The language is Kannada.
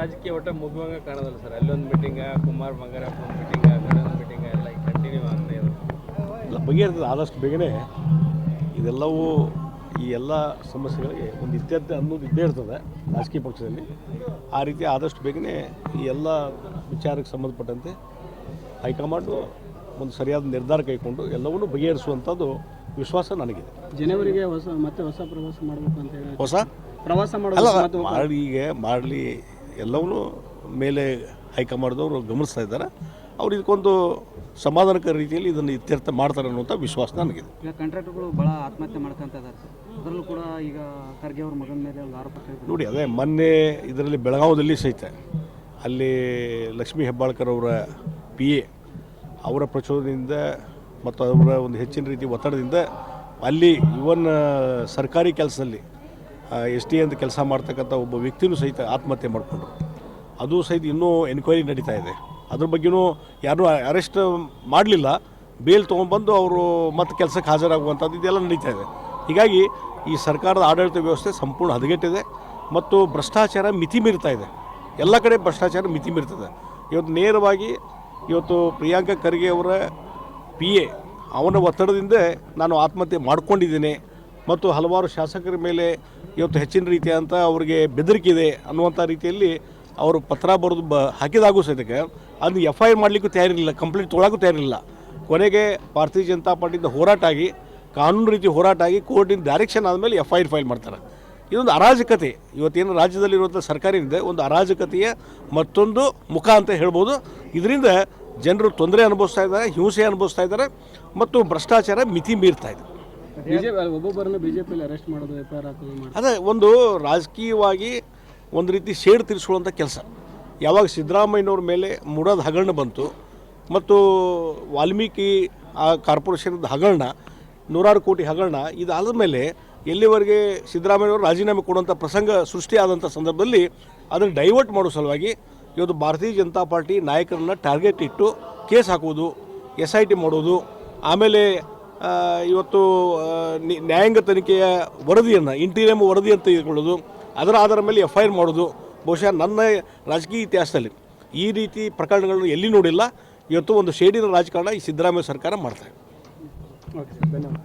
ರಾಜಕೀಯ ಒಟ್ಟ ಮುಗುವಂಗ ಕಾಣೋದಲ್ಲ ಸರ್. ಅಲ್ಲೊಂದು ಮೀಟಿಂಗ, ಕುಮಾರ್ ಬಂಗಾರಪ್ಪ ಒಂದು ಮೀಟಿಂಗ, ಕಡೊಂದು ಮೀಟಿಂಗ ಎಲ್ಲ ಕಂಟಿನ್ಯೂ ಆಗ್ತಾ ಇದೆ. ಇಲ್ಲ, ಬಗೆಹರಿತದೆ ಆದಷ್ಟು ಬೇಗನೆ. ಇದೆಲ್ಲವೂ ಈ ಎಲ್ಲ ಸಮಸ್ಯೆಗಳಿಗೆ ಒಂದು ಇತ್ಯರ್ಥ ಅನ್ನೋದು ಇದ್ದೇ ಇರ್ತದೆ ರಾಜಕೀಯ ಪಕ್ಷದಲ್ಲಿ. ಆ ರೀತಿ ಆದಷ್ಟು ಬೇಗನೆ ಈ ಎಲ್ಲ ವಿಚಾರಕ್ಕೆ ಸಂಬಂಧಪಟ್ಟಂತೆ ಹೈಕಮಾಂಡು ಒಂದು ಸರಿಯಾದ ನಿರ್ಧಾರ ಕೈಗೊಂಡು ಎಲ್ಲವನ್ನೂ ಬಗೆಹರಿಸುವಂಥದ್ದು ವಿಶ್ವಾಸ ನನಗಿದೆ. ಜನವರಿಗೆ ಮತ್ತೆ ಹೊಸ ಪ್ರವಾಸ ಮಾಡಬೇಕು ಅಂತ ಹೇಳಿ ಹೊಸ ಪ್ರವಾಸ ಅಲ್ಲ ಮಾಡಲಿ ಎಲ್ಲವನ್ನೂ ಮೇಲೆ ಹೈಕಮಾಂಡ್ದವರು ಗಮನಿಸ್ತಾ ಇದ್ದಾರೆ. ಅವ್ರು ಇದಕ್ಕೊಂದು ಸಮಾಧಾನಕರ ರೀತಿಯಲ್ಲಿ ಇದನ್ನು ಇತ್ಯರ್ಥ ಮಾಡ್ತಾರೆ ಅನ್ನುವಂಥ ವಿಶ್ವಾಸ ನನಗಿದೆ. ಈಗ ಕಾಂಟ್ರಾಕ್ಟರ್ಗಳು ಭಾಳ ಆತ್ಮಹತ್ಯೆ ಮಾಡ್ಕೊಂತ ಇದ್ದಾರೆ ಸರ್. ಅದರಲ್ಲೂ ಕೂಡ ಈಗ ಖರ್ಗೆ ಅವ್ರ ಮಗನ ಮೇಲೆ ಒಂದು ಆರೋಪ ನೋಡಿ, ಅದೇ ಮೊನ್ನೆ ಇದರಲ್ಲಿ ಬೆಳಗಾವದಲ್ಲಿ ಸಹಿತ ಅಲ್ಲಿ ಲಕ್ಷ್ಮೀ ಹೆಬ್ಬಾಳ್ಕರ್ ಅವರ PA ಅವರ ಪ್ರಚೋದನೆಯಿಂದ ಮತ್ತು ಅವರ ಒಂದು ಹೆಚ್ಚಿನ ರೀತಿ ಒತ್ತಡದಿಂದ ಅಲ್ಲಿ ಇವನ್ ಸರ್ಕಾರಿ ಕೆಲಸದಲ್ಲಿ ST ಅಂತ ಕೆಲಸ ಮಾಡ್ತಕ್ಕಂಥ ಒಬ್ಬ ವ್ಯಕ್ತಿನೂ ಸಹಿತ ಆತ್ಮಹತ್ಯೆ ಮಾಡಿಕೊಂಡ್ರು. ಅದು ಸಹಿತ ಇನ್ನೂ ಎನ್ಕ್ವೈರಿ ನಡೀತಾ ಇದೆ. ಅದ್ರ ಬಗ್ಗೆಯೂ ಯಾರೂ ಅರೆಸ್ಟ್ ಮಾಡಲಿಲ್ಲ. ಬೇಲ್ ತೊಗೊಂಡ್ಬಂದು ಅವರು ಮತ್ತೆ ಕೆಲಸಕ್ಕೆ ಹಾಜರಾಗುವಂಥದ್ದು ಇದೆಲ್ಲ ನಡೀತಾ ಇದೆ. ಹೀಗಾಗಿ ಈ ಸರ್ಕಾರದ ಆಡಳಿತ ವ್ಯವಸ್ಥೆ ಸಂಪೂರ್ಣ ಹದಗೆಟ್ಟಿದೆ ಮತ್ತು ಭ್ರಷ್ಟಾಚಾರ ಮಿತಿ ಮೀರ್ತಾ ಇದೆ. ಎಲ್ಲ ಕಡೆ ಭ್ರಷ್ಟಾಚಾರ ಮಿತಿ ಮೀರ್ತದೆ. ಇವತ್ತು ನೇರವಾಗಿ ಪ್ರಿಯಾಂಕಾ ಖರ್ಗೆ ಅವರ PA ಅವನ ಒತ್ತಡದಿಂದ ನಾನು ಆತ್ಮಹತ್ಯೆ ಮಾಡ್ಕೊಂಡಿದ್ದೇನೆ ಮತ್ತು ಹಲವಾರು ಶಾಸಕರ ಮೇಲೆ ಇವತ್ತು ಹೆಚ್ಚಿನ ರೀತಿಯಂಥ ಅವರಿಗೆ ಬೆದರಿಕೆ ಇದೆ ಅನ್ನುವಂಥ ರೀತಿಯಲ್ಲಿ ಅವರು ಪತ್ರ ಬರೆದು ಹಾಕಿದಾಗೂ ಸಹಿತಕ್ಕೆ ಅದನ್ನು FIR ಮಾಡಲಿಕ್ಕೂ ತಯಾರಿರಲಿಲ್ಲ, ಕಂಪ್ಲೇಂಟ್ ತೊಗೊಳಕ್ಕೂ ತಯಾರಿರಲಿಲ್ಲ. ಕೊನೆಗೆ ಭಾರತೀಯ ಜನತಾ ಪಾರ್ಟಿಯಿಂದ ಹೋರಾಟ ಆಗಿ ಕಾನೂನು ರೀತಿ ಹೋರಾಟ ಆಗಿ ಕೋರ್ಟಿನ ಡೈರೆಕ್ಷನ್ ಆದಮೇಲೆ FIR ಫೈಲ್ ಮಾಡ್ತಾರೆ. ಇದೊಂದು ಅರಾಜಕತೆ. ಇವತ್ತೇನು ರಾಜ್ಯದಲ್ಲಿರುವಂಥ ಸರ್ಕಾರದಿಂದ ಒಂದು ಅರಾಜಕತೆಯ ಮತ್ತೊಂದು ಮುಖ ಅಂತ ಹೇಳ್ಬೋದು. ಇದರಿಂದ ಜನರು ತೊಂದರೆ ಅನುಭವಿಸ್ತಾ ಇದ್ದಾರೆ, ಹಿಂಸೆ ಅನುಭವಿಸ್ತಾ ಇದ್ದಾರೆ ಮತ್ತು ಭ್ರಷ್ಟಾಚಾರ ಮಿತಿ ಮೀರ್ತಾ ಇದೆ. ಒಬ್ಬೊಬ್ಬರನ್ನು BJPಯಲ್ಲಿ ಅರೆಸ್ಟ್ ಮಾಡೋದು, FIR ಹಾಕೋದು ಅದೇ ಒಂದು ರಾಜಕೀಯವಾಗಿ ಒಂದು ರೀತಿ ಶೇಡ್ ತೀರಿಸುವಂಥ ಕೆಲಸ. ಯಾವಾಗ ಸಿದ್ದರಾಮಯ್ಯನವ್ರ ಮೇಲೆ ಮುಡದ ಹಗರಣ ಬಂತು ಮತ್ತು ವಾಲ್ಮೀಕಿ ಆ ಕಾರ್ಪೊರೇಷನ್ದ ಹಗರಣ, 100 ಕೋಟಿ ಹಗರಣ, ಇದಾದ ಮೇಲೆ ಎಲ್ಲಿವರೆಗೆ ಸಿದ್ದರಾಮಯ್ಯವರು ರಾಜೀನಾಮೆ ಕೊಡುವಂಥ ಪ್ರಸಂಗ ಸೃಷ್ಟಿಯಾದಂಥ ಸಂದರ್ಭದಲ್ಲಿ ಅದನ್ನು ಡೈವರ್ಟ್ ಮಾಡೋ ಸಲುವಾಗಿ ಇವತ್ತು ಭಾರತೀಯ ಜನತಾ ಪಾರ್ಟಿ ನಾಯಕರನ್ನು ಟಾರ್ಗೆಟ್ ಇಟ್ಟು ಕೇಸ್ ಹಾಕುವುದು, SIT ಮಾಡೋದು, ಆಮೇಲೆ ಇವತ್ತು ನ್ಯಾಯಾಂಗ ತನಿಖೆಯ ವರದಿಯನ್ನು ಇಂಟೀರಿಯಂ ವರದಿ ಅಂತ ತೆಗೆದುಕೊಳ್ಳೋದು, ಅದರ ಆಧಾರ ಮೇಲೆ FIR ಮಾಡೋದು. ಬಹುಶಃ ನನ್ನ ರಾಜಕೀಯ ಇತಿಹಾಸದಲ್ಲಿ ಈ ರೀತಿ ಪ್ರಕರಣಗಳನ್ನು ಎಲ್ಲಿ ನೋಡಿಲ್ಲ. ಇವತ್ತು ಒಂದು ಶೇಡಿನ ರಾಜಕಾರಣ ಈ ಸಿದ್ದರಾಮಯ್ಯ ಸರ್ಕಾರ ಮಾಡ್ತಾರೆ. ಓಕೆ ಸರ್, ಧನ್ಯವಾದ.